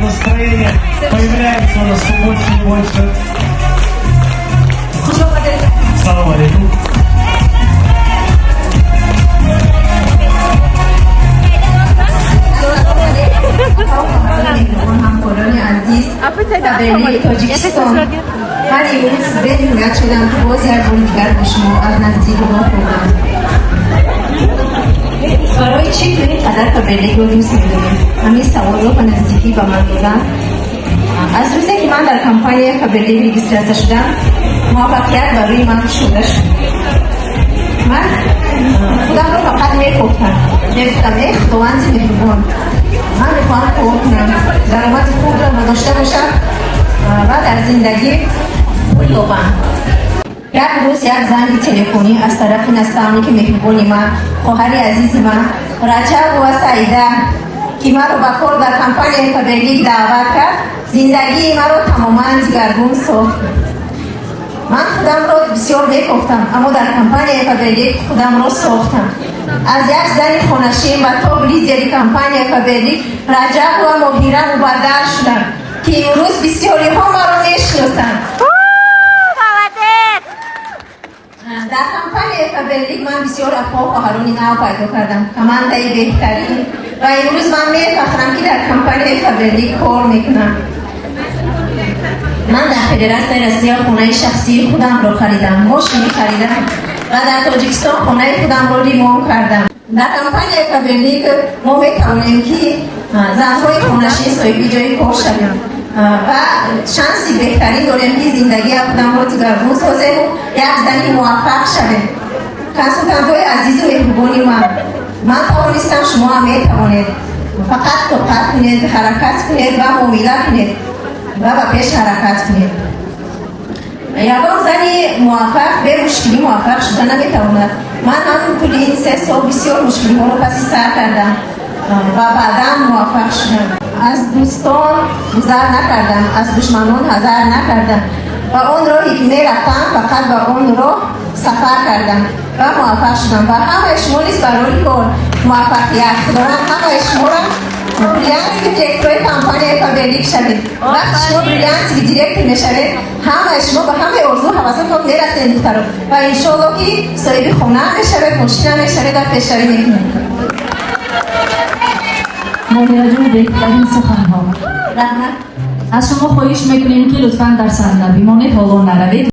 Настроение появляется у нас все больше и больше. Салам алейкум. هر امروز بدونید شدم که بازی هر بودگر به شما از نزدیک با خوردم. برای چی کنید قدر کابلی رو دوست میدونید؟ همین سوال رو به نزدیکی با من دادم. از روزی که من در کمپانی کابلی ریجیستر شدم موفقیت برای من شده شد. من خودم رو فقط میگفتم ای خداوند مهربان، من میخواهم کار کنم، درآمد خوب را داشته باشم و در زندگی پول یابم. یک روز یک زنگ تلفنی از طرف نستعانی که مهربانی من، خواهر عزیز من رجب و سعیده که من رو به کار در کمپانی کابلی دعوت کرد، زندگی من رو تماما دگرگون ساخت. من خودم رو بسیار میگفتم اما در کمپانی کابلی خودم رو ساختم. از یک زن خانشین و تا بلیزی کمپانی کابلی رجب و مهیره مبدل شدم که امروز بسیاری ها ما رو میشناسند. در کمپانی کابلی من بسیار افراد خواهرانی نو پیدا کردم، کمانده بهترین، و امروز من میفخرم که در کمپانی کابلی کار میکنم. من در فدراسیون روسیه خانه شخصی خودم رو خریدم، ماشین خریدم و در تاجیکستان خانه خودم رو ریمون کردم. در کمپانی کابلی ما میتوانیم که زنهای خانشین صاحب جای کار شویم و شانسی بهترین داریم که زندگی خودم رو دگرگون سازیم و یک زنی موفق شویم. کنسولتانت‌های عزیز و مهربانی من توانستم، شما هم میتوانید. فقط دقت کنید، حرکت کنید و معامله کنید و به پیش حرکت کنید. یگان زنی موفق به مشکلی موفق شده نمیتواند. من هم طول این 3 سال بسیار مشکلی ها رو پس سر کردم و بعدا موفق شدم. از دوستان گذر نکردم، از دشمنان حذر نکردم و اون راهی که میرفتم فقط به اون راه سفر کردم و موفق شدم. و همه شما نیست برای کار موفقیت دارم، همه شما را بریلانسی که دیرکتوری کمپانی کابلی شدید. وقتی شما بریلانسی که دیرکت میشوید همه شما به همه ارزو حواساتون میرسید دختران و انشالله که صاحب خونه میشوید، مشکل میشوید و پیشروی میکنید. مهیره جون بهترین سخنها. رحمت. از شما خواهش میکنیم که لطفاً در سرنوشت ما حالا نروید.